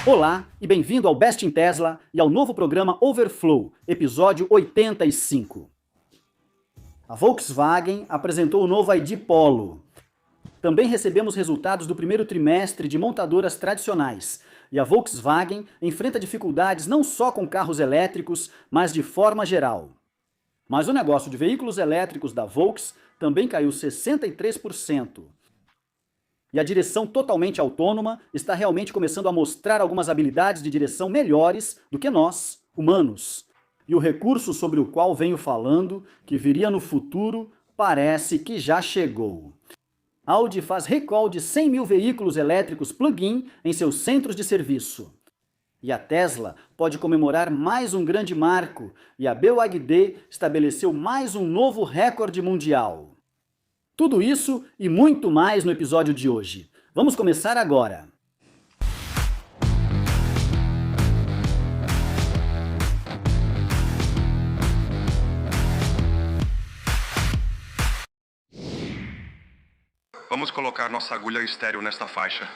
Olá e bem-vindo ao Best in Tesla e ao novo programa Overflow, episódio 85. A Volkswagen apresentou o novo ID Polo. Também recebemos resultados do primeiro trimestre de montadoras tradicionais, e a Volkswagen enfrenta dificuldades não só com carros elétricos, mas de forma geral. Mas o negócio de veículos elétricos da Volks também caiu 63%. E a direção totalmente autônoma está realmente começando a mostrar algumas habilidades de direção melhores do que nós, humanos. E o recurso sobre o qual venho falando, que viria no futuro, parece que já chegou. A Audi faz recall de 100 mil veículos elétricos plug-in em seus centros de serviço. E a Tesla pode comemorar mais um grande marco, e a BYD estabeleceu mais um novo recorde mundial. Tudo isso e muito mais no episódio de hoje. Vamos começar agora. Vamos colocar nossa agulha estéreo nesta faixa.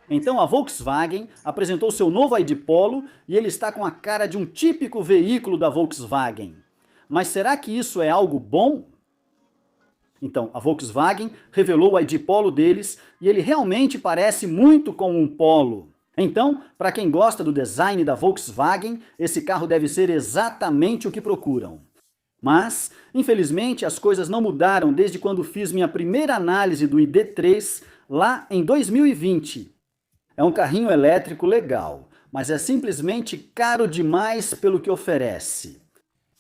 Então a Volkswagen apresentou seu novo ID Polo e ele está com a cara de um típico veículo da Volkswagen. Mas será que isso é algo bom? Então, a Volkswagen revelou o ID Polo deles e ele realmente parece muito com um Polo. Então, para quem gosta do design da Volkswagen, esse carro deve ser exatamente o que procuram. Mas, infelizmente, as coisas não mudaram desde quando fiz minha primeira análise do ID3 lá em 2020. É um carrinho elétrico legal, mas é simplesmente caro demais pelo que oferece.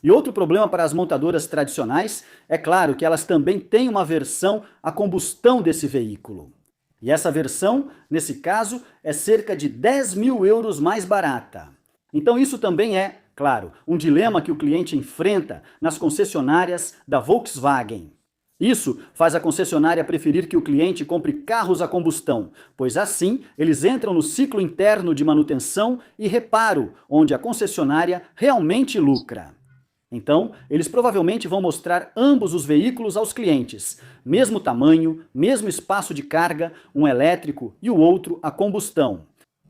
E outro problema para as montadoras tradicionais é claro que elas também têm uma versão a combustão desse veículo. E essa versão, nesse caso, é cerca de 10 mil euros mais barata. Então isso também é, claro, um dilema que o cliente enfrenta nas concessionárias da Volkswagen. Isso faz a concessionária preferir que o cliente compre carros a combustão, pois assim eles entram no ciclo interno de manutenção e reparo, onde a concessionária realmente lucra. Então, eles provavelmente vão mostrar ambos os veículos aos clientes, mesmo tamanho, mesmo espaço de carga, um elétrico e o outro a combustão.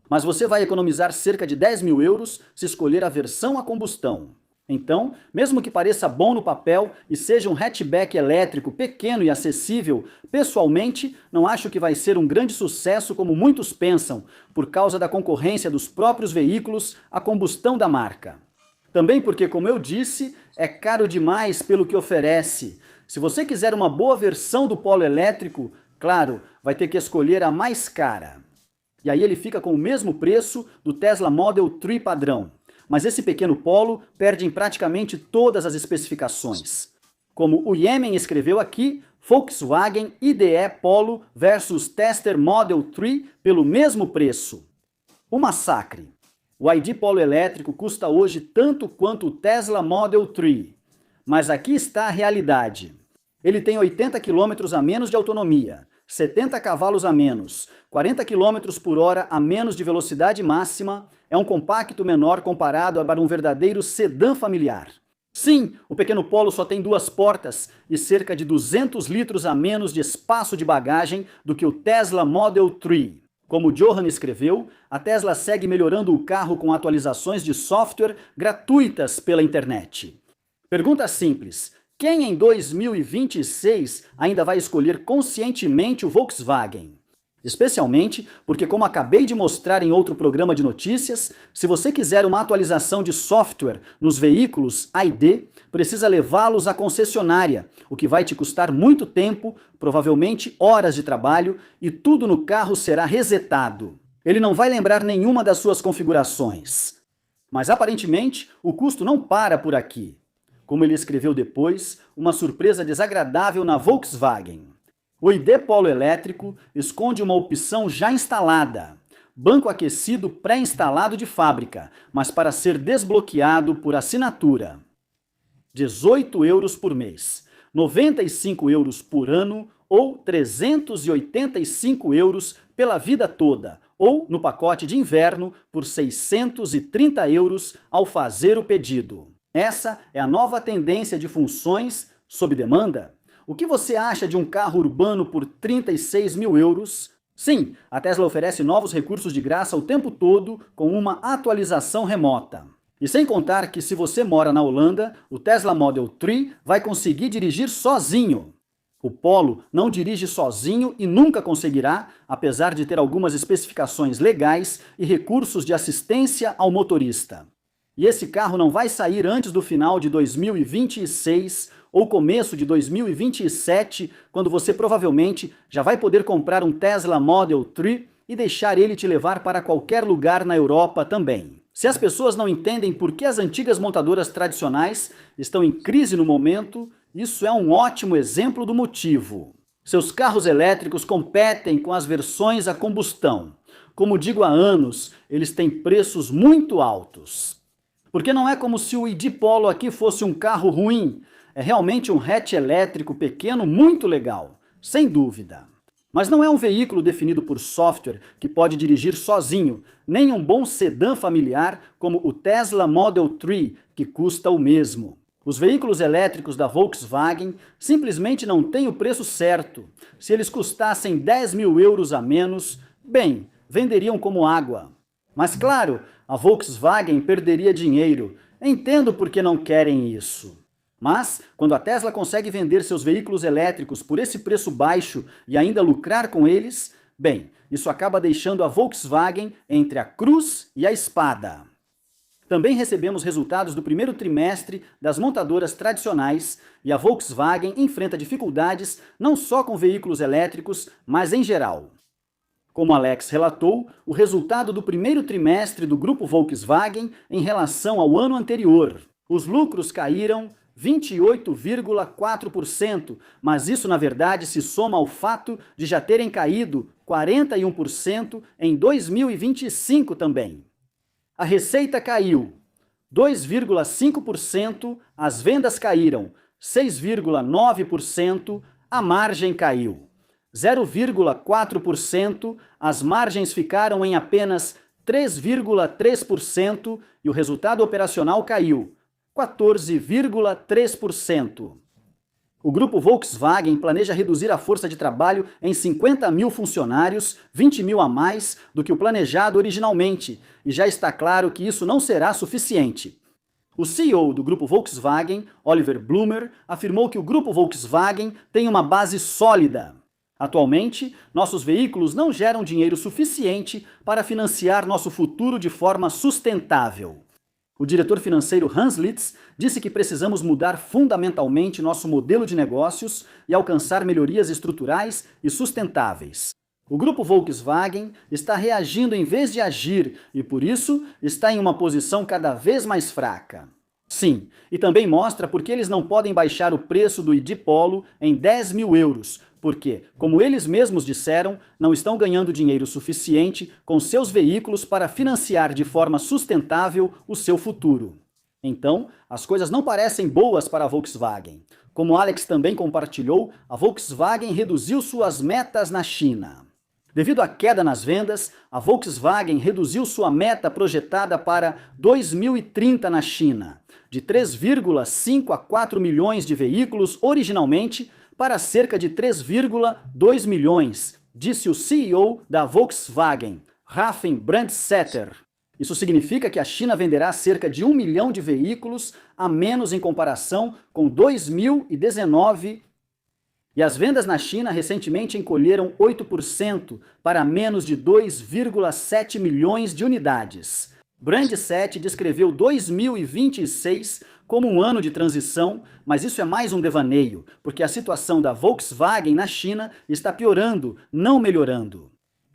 Mas você vai economizar cerca de 10 mil euros se escolher a versão a combustão. Então, mesmo que pareça bom no papel e seja um hatchback elétrico pequeno e acessível, pessoalmente não acho que vai ser um grande sucesso como muitos pensam, por causa da concorrência dos próprios veículos a combustão da marca. Também porque, como eu disse, é caro demais pelo que oferece. Se você quiser uma boa versão do Polo elétrico, claro, vai ter que escolher a mais cara. E aí ele fica com o mesmo preço do Tesla Model 3 padrão. Mas esse pequeno Polo perde em praticamente todas as especificações. Como o Yemen escreveu aqui, Volkswagen IDE Polo versus Tester Model 3 pelo mesmo preço. O massacre. O ID Polo elétrico custa hoje tanto quanto o Tesla Model 3. Mas aqui está a realidade. Ele tem 80 km a menos de autonomia, 70 cavalos a menos, 40 km por hora a menos de velocidade máxima, é um compacto menor comparado para um verdadeiro sedã familiar. Sim, o pequeno Polo só tem 2 portas e cerca de 200 litros a menos de espaço de bagagem do que o Tesla Model 3. Como Johan escreveu, a Tesla segue melhorando o carro com atualizações de software gratuitas pela internet. Pergunta simples: quem em 2026 ainda vai escolher conscientemente o Volkswagen? Especialmente porque, como acabei de mostrar em outro programa de notícias, se você quiser uma atualização de software nos veículos ID, precisa levá-los à concessionária, o que vai te custar muito tempo, provavelmente horas de trabalho, e tudo no carro será resetado. Ele não vai lembrar nenhuma das suas configurações. Mas aparentemente, o custo não para por aqui. Como ele escreveu depois, uma surpresa desagradável na Volkswagen. O ID Polo elétrico esconde uma opção já instalada, banco aquecido pré-instalado de fábrica, mas para ser desbloqueado por assinatura. 18 euros por mês, 95 euros por ano ou 385 euros pela vida toda, ou no pacote de inverno por 630 euros ao fazer o pedido. Essa é a nova tendência de funções sob demanda. O que você acha de um carro urbano por 36 mil euros? Sim, a Tesla oferece novos recursos de graça o tempo todo com uma atualização remota. E sem contar que se você mora na Holanda, o Tesla Model 3 vai conseguir dirigir sozinho. O Polo não dirige sozinho e nunca conseguirá, apesar de ter algumas especificações legais e recursos de assistência ao motorista. E esse carro não vai sair antes do final de 2026 ou começo de 2027, quando você provavelmente já vai poder comprar um Tesla Model 3 e deixar ele te levar para qualquer lugar na Europa também. Se as pessoas não entendem por que as antigas montadoras tradicionais estão em crise no momento, isso é um ótimo exemplo do motivo. Seus carros elétricos competem com as versões a combustão. Como digo há anos, eles têm preços muito altos. Porque não é como se o ID Polo aqui fosse um carro ruim. É realmente um hatch elétrico pequeno muito legal, sem dúvida. Mas não é um veículo definido por software que pode dirigir sozinho, nem um bom sedã familiar como o Tesla Model 3, que custa o mesmo. Os veículos elétricos da Volkswagen simplesmente não têm o preço certo. Se eles custassem 10 mil euros a menos, bem, venderiam como água. Mas claro, a Volkswagen perderia dinheiro. Entendo por que não querem isso. Mas, quando a Tesla consegue vender seus veículos elétricos por esse preço baixo e ainda lucrar com eles, bem, isso acaba deixando a Volkswagen entre a cruz e a espada. Também recebemos resultados do primeiro trimestre das montadoras tradicionais e a Volkswagen enfrenta dificuldades não só com veículos elétricos, mas em geral. Como Alex relatou, o resultado do primeiro trimestre do grupo Volkswagen em relação ao ano anterior. Os lucros caíram 28,4%, mas isso na verdade se soma ao fato de já terem caído 41% em 2025 também. A receita caiu 2,5%, as vendas caíram 6,9%, a margem caiu 0,4%, as margens ficaram em apenas 3,3% e o resultado operacional caiu 14,3%. O grupo Volkswagen planeja reduzir a força de trabalho em 50 mil funcionários, 20 mil a mais do que o planejado originalmente, e já está claro que isso não será suficiente. O CEO do grupo Volkswagen, Oliver Blumer, afirmou que o grupo Volkswagen tem uma base sólida. Atualmente, nossos veículos não geram dinheiro suficiente para financiar nosso futuro de forma sustentável. O diretor financeiro Hans Litz disse que precisamos mudar fundamentalmente nosso modelo de negócios e alcançar melhorias estruturais e sustentáveis. O grupo Volkswagen está reagindo em vez de agir e, por isso, está em uma posição cada vez mais fraca. Sim, e também mostra por que eles não podem baixar o preço do ID Polo em 10 mil euros, porque, como eles mesmos disseram, não estão ganhando dinheiro suficiente com seus veículos para financiar de forma sustentável o seu futuro. Então, as coisas não parecem boas para a Volkswagen. Como Alex também compartilhou, a Volkswagen reduziu suas metas na China. Devido à queda nas vendas, a Volkswagen reduziu sua meta projetada para 2030 na China, de 3,5 a 4 milhões de veículos originalmente, para cerca de 3,2 milhões, disse o CEO da Volkswagen, Rafen Brandstätter. Isso significa que a China venderá cerca de 1 milhão de veículos a menos em comparação com 2019. E as vendas na China recentemente encolheram 8% para menos de 2,7 milhões de unidades. Brandstätter descreveu 2026 como um ano de transição, mas isso é mais um devaneio, porque a situação da Volkswagen na China está piorando, não melhorando.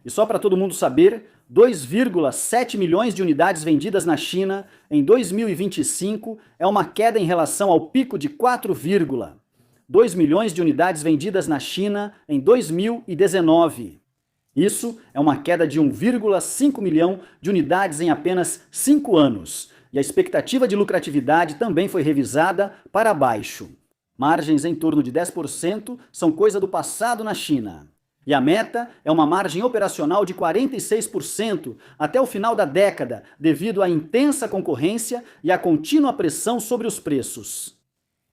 E só para todo mundo saber, 2,7 milhões de unidades vendidas na China em 2025 é uma queda em relação ao pico de 4,2 milhões de unidades vendidas na China em 2019. Isso é uma queda de 1,5 milhão de unidades em apenas 5 anos. E a expectativa de lucratividade também foi revisada para baixo. Margens em torno de 10% são coisa do passado na China. E a meta é uma margem operacional de 46% até o final da década, devido à intensa concorrência e à contínua pressão sobre os preços.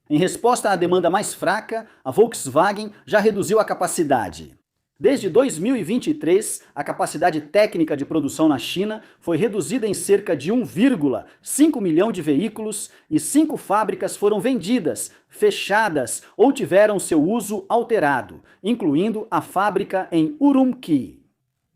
Em resposta à demanda mais fraca, a Volkswagen já reduziu a capacidade. Desde 2023, a capacidade técnica de produção na China foi reduzida em cerca de 1,5 milhão de veículos e 5 fábricas foram vendidas, fechadas ou tiveram seu uso alterado, incluindo a fábrica em Urumqi.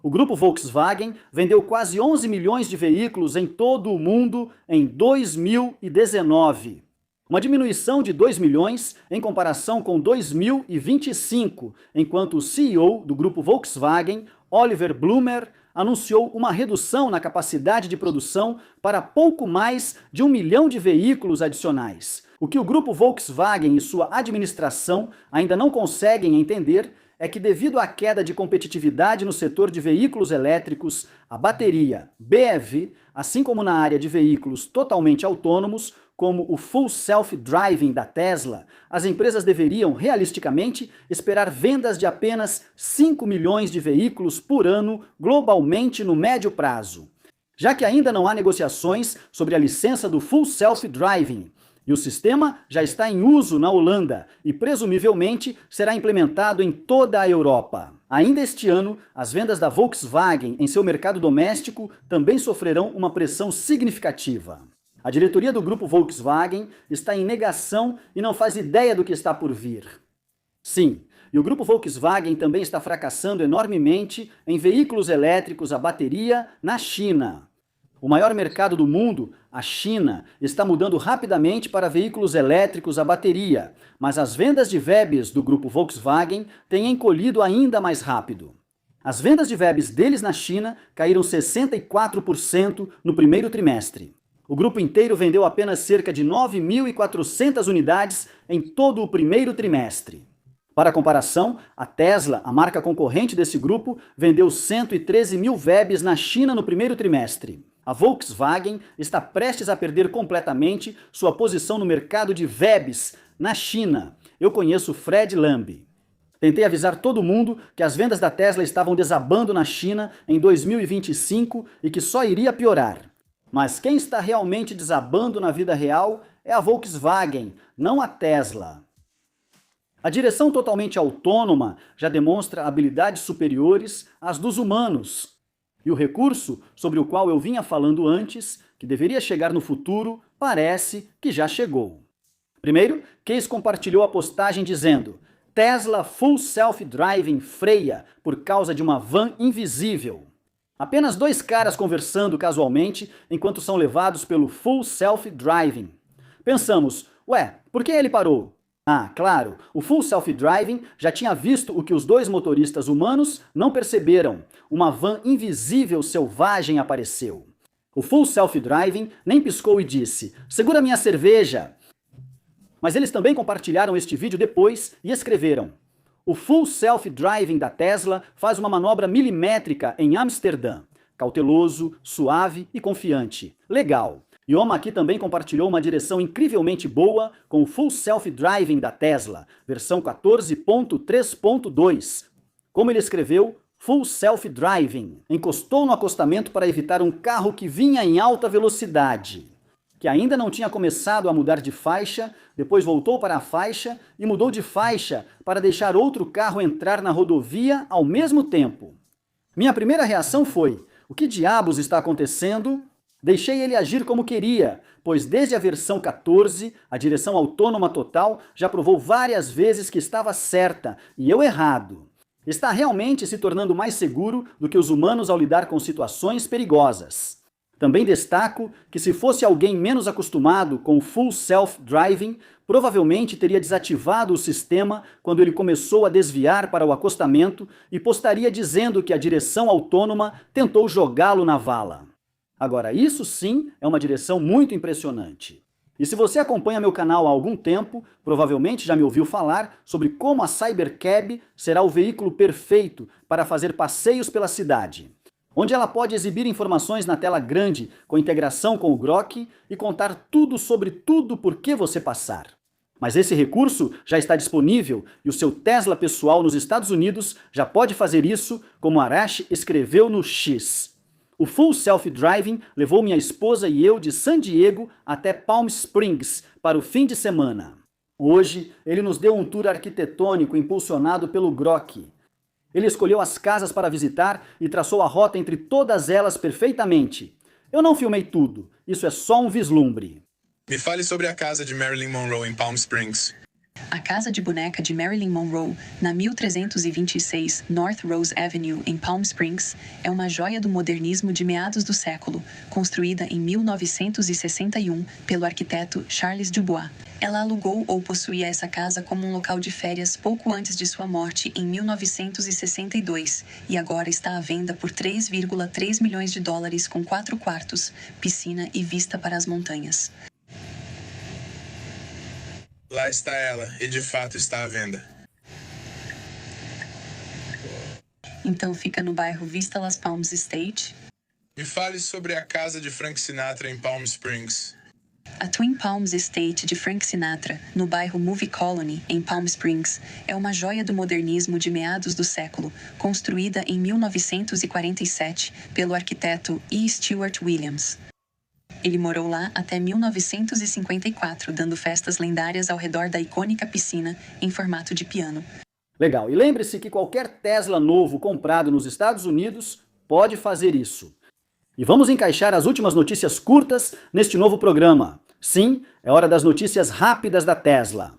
O grupo Volkswagen vendeu quase 11 milhões de veículos em todo o mundo em 2019. Uma diminuição de 2 milhões em comparação com 2025, enquanto o CEO do grupo Volkswagen, Oliver Blumer, anunciou uma redução na capacidade de produção para pouco mais de 1 milhão de veículos adicionais. O que o grupo Volkswagen e sua administração ainda não conseguem entender é que, devido à queda de competitividade no setor de veículos elétricos, a bateria BEV, assim como na área de veículos totalmente autônomos, como o Full Self-Driving da Tesla, as empresas deveriam, realisticamente, esperar vendas de apenas 5 milhões de veículos por ano globalmente no médio prazo. Já que ainda não há negociações sobre a licença do Full Self-Driving, e o sistema já está em uso na Holanda e presumivelmente será implementado em toda a Europa. Ainda este ano, as vendas da Volkswagen em seu mercado doméstico também sofrerão uma pressão significativa. A diretoria do grupo Volkswagen está em negação e não faz ideia do que está por vir. Sim, e o grupo Volkswagen também está fracassando enormemente em veículos elétricos a bateria na China. O maior mercado do mundo, a China, está mudando rapidamente para veículos elétricos a bateria, mas as vendas de VEBs do grupo Volkswagen têm encolhido ainda mais rápido. As vendas de VEBs deles na China caíram 64% no primeiro trimestre. O grupo inteiro vendeu apenas cerca de 9.400 unidades em todo o primeiro trimestre. Para comparação, a Tesla, a marca concorrente desse grupo, vendeu 113 mil VEBs na China no primeiro trimestre. A Volkswagen está prestes a perder completamente sua posição no mercado de VEBs na China. Eu conheço Fred Lamb. Tentei avisar todo mundo que as vendas da Tesla estavam desabando na China em 2025 e que só iria piorar. Mas quem está realmente desabando na vida real é a Volkswagen, não a Tesla. A direção totalmente autônoma já demonstra habilidades superiores às dos humanos. E o recurso sobre o qual eu vinha falando antes, que deveria chegar no futuro, parece que já chegou. Primeiro, Case compartilhou a postagem dizendo: Tesla Full Self-Driving freia por causa de uma van invisível. Apenas 2 caras conversando casualmente enquanto são levados pelo Full Self-Driving. Pensamos, ué, por que ele parou? Ah, claro, o Full Self-Driving já tinha visto o que os 2 motoristas humanos não perceberam. Uma van invisível selvagem apareceu. O Full Self-Driving nem piscou e disse: segura minha cerveja! Mas eles também compartilharam este vídeo depois e escreveram: o Full Self-Driving da Tesla faz uma manobra milimétrica em Amsterdã. Cauteloso, suave e confiante. Legal! Yoma aqui também compartilhou uma direção incrivelmente boa com o Full Self-Driving da Tesla, versão 14.3.2. Como ele escreveu, Full Self-Driving. Encostou no acostamento para evitar um carro que vinha em alta velocidade, que ainda não tinha começado a mudar de faixa, depois voltou para a faixa e mudou de faixa para deixar outro carro entrar na rodovia ao mesmo tempo. Minha primeira reação foi: o que diabos está acontecendo? Deixei ele agir como queria, pois desde a versão 14, a direção autônoma total já provou várias vezes que estava certa e eu errado. Está realmente se tornando mais seguro do que os humanos ao lidar com situações perigosas. Também destaco que se fosse alguém menos acostumado com o Full Self-Driving, provavelmente teria desativado o sistema quando ele começou a desviar para o acostamento e postaria dizendo que a direção autônoma tentou jogá-lo na vala. Agora, isso sim é uma direção muito impressionante. E se você acompanha meu canal há algum tempo, provavelmente já me ouviu falar sobre como a Cybercab será o veículo perfeito para fazer passeios pela cidade, onde ela pode exibir informações na tela grande com integração com o Grok e contar tudo sobre tudo por que você passar. Mas esse recurso já está disponível e o seu Tesla pessoal nos Estados Unidos já pode fazer isso, como Arash escreveu no X. O Full Self-Driving levou minha esposa e eu de San Diego até Palm Springs para o fim de semana. Hoje, ele nos deu um tour arquitetônico impulsionado pelo Grok. Ele escolheu as casas para visitar e traçou a rota entre todas elas perfeitamente. Eu não filmei tudo, isso é só um vislumbre. Me fale sobre a casa de Marilyn Monroe em Palm Springs. A casa de boneca de Marilyn Monroe, na 1326 North Rose Avenue, em Palm Springs, é uma joia do modernismo de meados do século, construída em 1961 pelo arquiteto Charles Dubois. Ela alugou ou possuía essa casa como um local de férias pouco antes de sua morte, em 1962, e agora está à venda por 3,3 milhões de dólares com 4 quartos, piscina e vista para as montanhas. Lá está ela, e de fato está à venda. Então fica no bairro Vista Las Palmas Estate. Me fale sobre a casa de Frank Sinatra em Palm Springs. A Twin Palms Estate de Frank Sinatra, no bairro Movie Colony, em Palm Springs, é uma joia do modernismo de meados do século, construída em 1947 pelo arquiteto E. Stewart Williams. Ele morou lá até 1954, dando festas lendárias ao redor da icônica piscina em formato de piano. Legal, e lembre-se que qualquer Tesla novo comprado nos Estados Unidos pode fazer isso. E vamos encaixar as últimas notícias curtas neste novo programa. Sim, é hora das notícias rápidas da Tesla.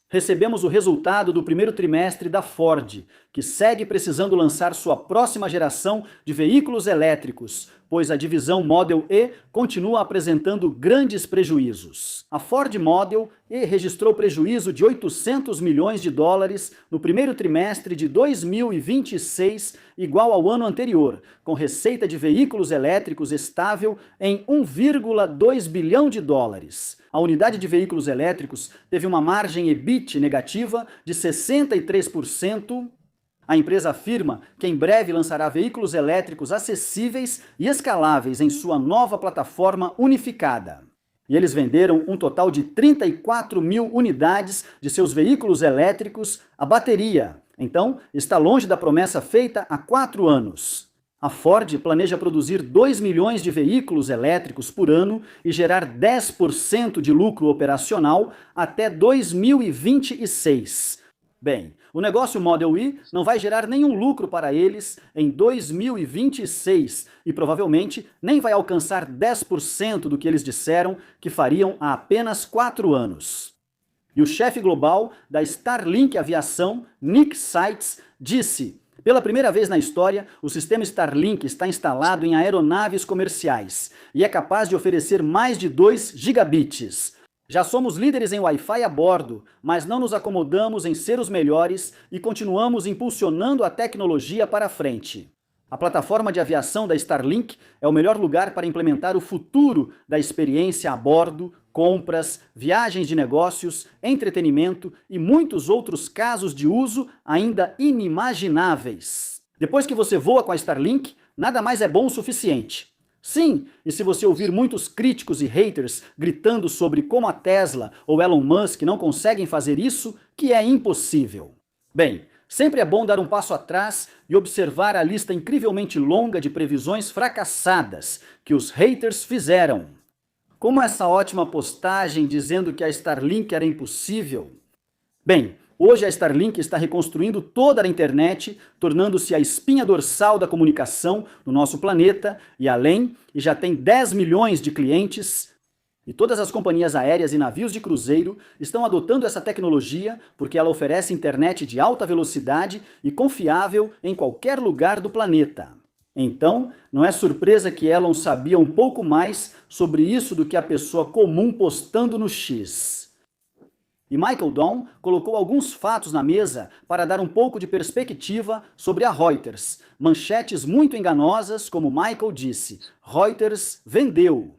Recebemos o resultado do primeiro trimestre da Ford, que segue precisando lançar sua próxima geração de veículos elétricos, pois a divisão Model E continua apresentando grandes prejuízos. A Ford Model E registrou prejuízo de 800 milhões de dólares no primeiro trimestre de 2026, igual ao ano anterior, com receita de veículos elétricos estável em 1,2 bilhão de dólares. A unidade de veículos elétricos teve uma margem EBIT negativa de 63%. A empresa afirma que em breve lançará veículos elétricos acessíveis e escaláveis em sua nova plataforma unificada. E eles venderam um total de 34 mil unidades de seus veículos elétricos a bateria. Então, está longe da promessa feita há 4 anos. A Ford planeja produzir 2 milhões de veículos elétricos por ano e gerar 10% de lucro operacional até 2026. Bem, o negócio Model E não vai gerar nenhum lucro para eles em 2026 e provavelmente nem vai alcançar 10% do que eles disseram que fariam há apenas 4 anos. E o chefe global da Starlink Aviação, Nick Seitz, disse: pela primeira vez na história, o sistema Starlink está instalado em aeronaves comerciais e é capaz de oferecer mais de 2 gigabits. Já somos líderes em Wi-Fi a bordo, mas não nos acomodamos em ser os melhores e continuamos impulsionando a tecnologia para frente. A plataforma de aviação da Starlink é o melhor lugar para implementar o futuro da experiência a bordo, compras, viagens de negócios, entretenimento e muitos outros casos de uso ainda inimagináveis. Depois que você voa com a Starlink, nada mais é bom o suficiente. Sim, e se você ouvir muitos críticos e haters gritando sobre como a Tesla ou Elon Musk não conseguem fazer isso, que é impossível. Bem, sempre é bom dar um passo atrás e observar a lista incrivelmente longa de previsões fracassadas que os haters fizeram. Como essa ótima postagem dizendo que a Starlink era impossível? Bem, hoje a Starlink está reconstruindo toda a internet, tornando-se a espinha dorsal da comunicação no nosso planeta e além, e já tem 10 milhões de clientes. E todas as companhias aéreas e navios de cruzeiro estão adotando essa tecnologia porque ela oferece internet de alta velocidade e confiável em qualquer lugar do planeta. Então, não é surpresa que Elon sabia um pouco mais sobre isso do que a pessoa comum postando no X. E Michael Dawn colocou alguns fatos na mesa para dar um pouco de perspectiva sobre a Reuters. Manchetes muito enganosas, como Michael disse, Reuters vendeu.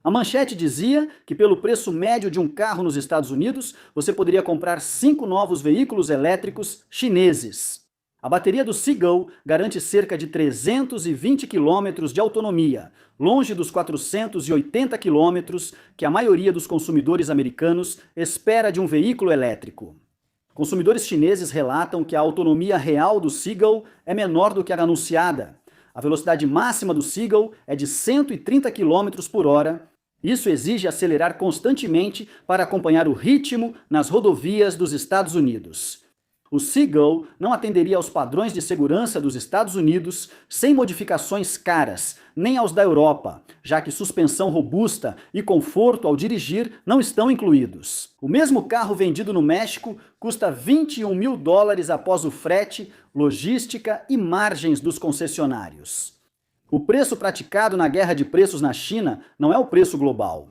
A manchete dizia que pelo preço médio de um carro nos Estados Unidos, você poderia comprar 5 novos veículos elétricos chineses. A bateria do Seagull garante cerca de 320 km de autonomia, longe dos 480 km que a maioria dos consumidores americanos espera de um veículo elétrico. Consumidores chineses relatam que a autonomia real do Seagull é menor do que a anunciada. A velocidade máxima do Seagull é de 130 km por hora Isso exige acelerar constantemente para acompanhar o ritmo nas rodovias dos Estados Unidos. O Seagull não atenderia aos padrões de segurança dos Estados Unidos sem modificações caras, nem aos da Europa, já que suspensão robusta e conforto ao dirigir não estão incluídos. O mesmo carro vendido no México custa $21 mil após o frete, logística e margens dos concessionários. O preço praticado na guerra de preços na China não é o preço global.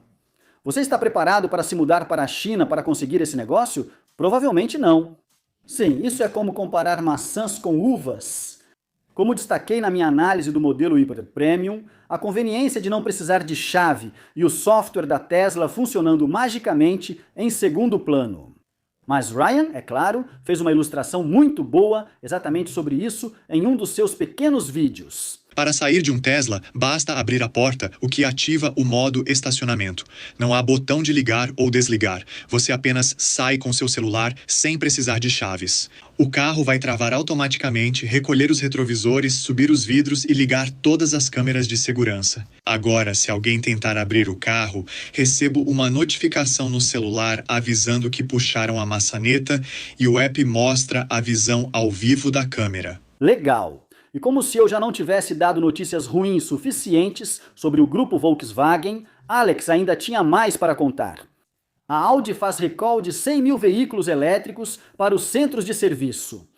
Você está preparado para se mudar para a China para conseguir esse negócio? Provavelmente não. Sim, isso é como comparar maçãs com uvas. Como destaquei na minha análise do modelo Hyper Premium, a conveniência de não precisar de chave e o software da Tesla funcionando magicamente em segundo plano. Mas Ryan, é claro, fez uma ilustração muito boa exatamente sobre isso em um dos seus pequenos vídeos. Para sair de um Tesla, basta abrir a porta, o que ativa o modo estacionamento. Não há botão de ligar ou desligar. Você apenas sai com seu celular sem precisar de chaves. O carro vai travar automaticamente, recolher os retrovisores, subir os vidros e ligar todas as câmeras de segurança. Agora, se alguém tentar abrir o carro, recebo uma notificação no celular avisando que puxaram a maçaneta e o app mostra a visão ao vivo da câmera. Legal! E como se eu já não tivesse dado notícias ruins suficientes sobre o grupo Volkswagen, Alex ainda tinha mais para contar. A Audi faz recall de 100 mil veículos elétricos para os centros de serviço.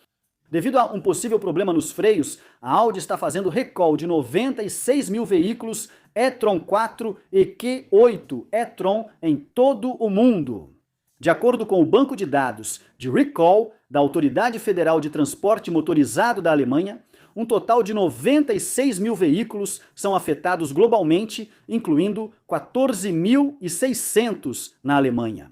Devido a um possível problema nos freios, a Audi está fazendo recall de 96 mil veículos e-tron 4 e Q8 e-tron em todo o mundo. De acordo com o banco de dados de recall da Autoridade Federal de Transporte Motorizado da Alemanha, um total de 96 mil veículos são afetados globalmente, incluindo 14.600 na Alemanha.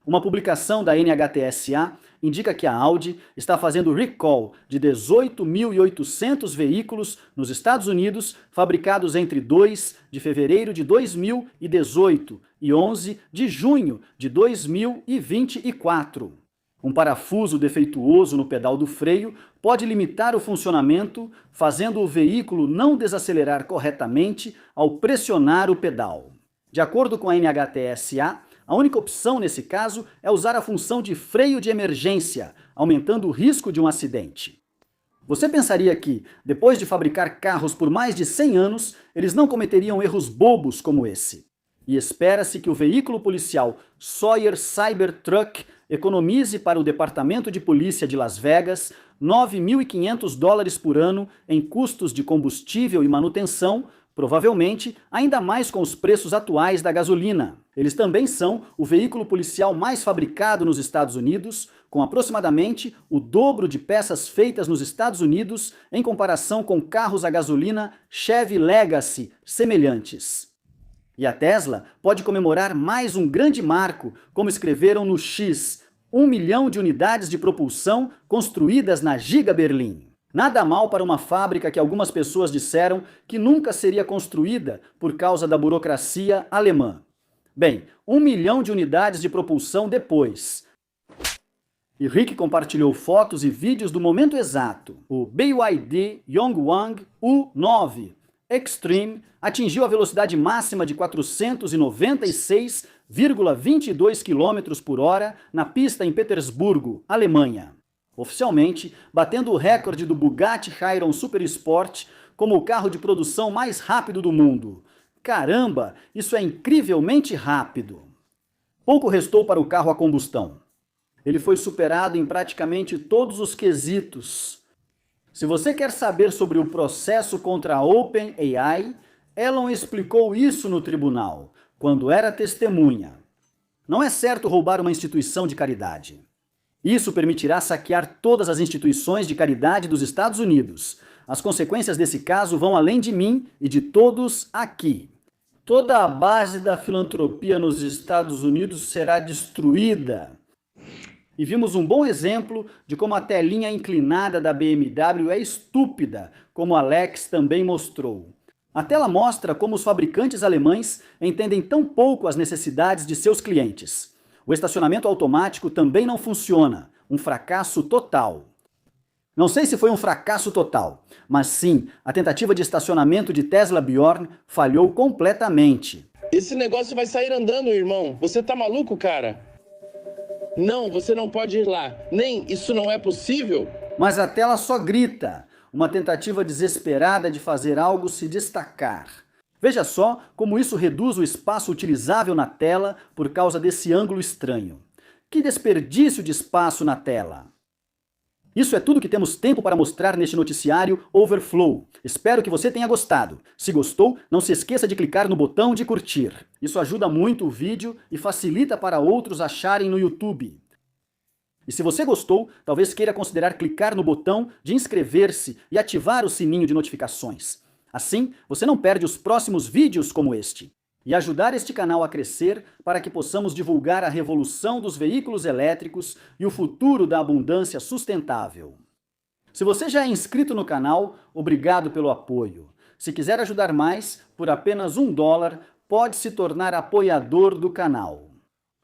Uma publicação da NHTSA indica que a Audi está fazendo recall de 18.800 veículos nos Estados Unidos, fabricados entre 2 de fevereiro de 2018 e 11 de junho de 2024. Um parafuso defeituoso no pedal do freio pode limitar o funcionamento, fazendo o veículo não desacelerar corretamente ao pressionar o pedal. De acordo com a NHTSA, a única opção nesse caso é usar a função de freio de emergência, aumentando o risco de um acidente. Você pensaria que, depois de fabricar carros por mais de 100 anos, eles não cometeriam erros bobos como esse. E espera-se que o veículo policial Sawyer Cybertruck economize para o Departamento de Polícia de Las Vegas $9.500 por ano em custos de combustível e manutenção, provavelmente ainda mais com os preços atuais da gasolina. Eles também são o veículo policial mais fabricado nos Estados Unidos, com aproximadamente o dobro de peças feitas nos Estados Unidos em comparação com carros a gasolina Chevy Legacy semelhantes. E a Tesla pode comemorar mais um grande marco, como escreveram no X, 1 milhão de unidades de propulsão construídas na Giga Berlim. Nada mal para uma fábrica que algumas pessoas disseram que nunca seria construída por causa da burocracia alemã. Bem, 1 milhão de unidades de propulsão depois. E Rick compartilhou fotos e vídeos do momento exato. O BYD Yongwang U9 Extreme atingiu a velocidade máxima de 496,22 km por hora na pista em Petersburgo, Alemanha. Oficialmente, batendo o recorde do Bugatti Chiron Super Sport como o carro de produção mais rápido do mundo. Caramba, isso é incrivelmente rápido! Pouco restou para o carro a combustão. Ele foi superado em praticamente todos os quesitos. Se você quer saber sobre o processo contra a OpenAI, Elon explicou isso no tribunal, quando era testemunha. Não é certo roubar uma instituição de caridade. Isso permitirá saquear todas as instituições de caridade dos Estados Unidos. As consequências desse caso vão além de mim e de todos aqui. Toda a base da filantropia nos Estados Unidos será destruída. E vimos um bom exemplo de como a telinha inclinada da BMW é estúpida, como Alex também mostrou. A tela mostra como os fabricantes alemães entendem tão pouco as necessidades de seus clientes. O estacionamento automático também não funciona, um fracasso total. Não sei se foi um fracasso total, mas sim, a tentativa de estacionamento de Tesla Bjorn falhou completamente. Esse negócio vai sair andando, irmão. Você tá maluco, cara? Não, você não pode ir lá. Nem isso não é possível. Mas a tela só grita, uma tentativa desesperada de fazer algo se destacar. Veja só como isso reduz o espaço utilizável na tela por causa desse ângulo estranho. Que desperdício de espaço na tela! Isso é tudo que temos tempo para mostrar neste noticiário Overflow. Espero que você tenha gostado. Se gostou, não se esqueça de clicar no botão de curtir. Isso ajuda muito o vídeo e facilita para outros acharem no YouTube. E se você gostou, talvez queira considerar clicar no botão de inscrever-se e ativar o sininho de notificações. Assim, você não perde os próximos vídeos como este. E ajudar este canal a crescer para que possamos divulgar a revolução dos veículos elétricos e o futuro da abundância sustentável. Se você já é inscrito no canal, obrigado pelo apoio. Se quiser ajudar mais, por apenas $1, pode se tornar apoiador do canal.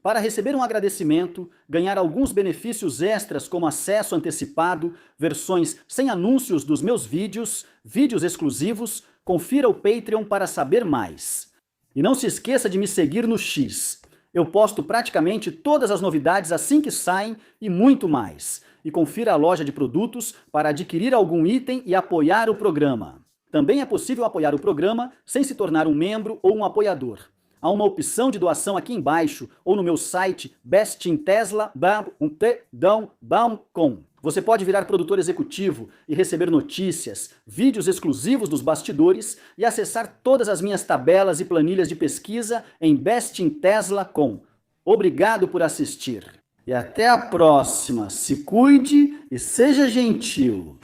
Para receber um agradecimento, ganhar alguns benefícios extras como acesso antecipado, versões sem anúncios dos meus vídeos, vídeos exclusivos, confira o Patreon para saber mais. E não se esqueça de me seguir no X. Eu posto praticamente todas as novidades assim que saem e muito mais. E confira a loja de produtos para adquirir algum item e apoiar o programa. Também é possível apoiar o programa sem se tornar um membro ou um apoiador. Há uma opção de doação aqui embaixo ou no meu site bestinTesla.com. Você pode virar produtor executivo e receber notícias, vídeos exclusivos dos bastidores e acessar todas as minhas tabelas e planilhas de pesquisa em bestinTesla.com. Obrigado por assistir. E até a próxima. Se cuide e seja gentil.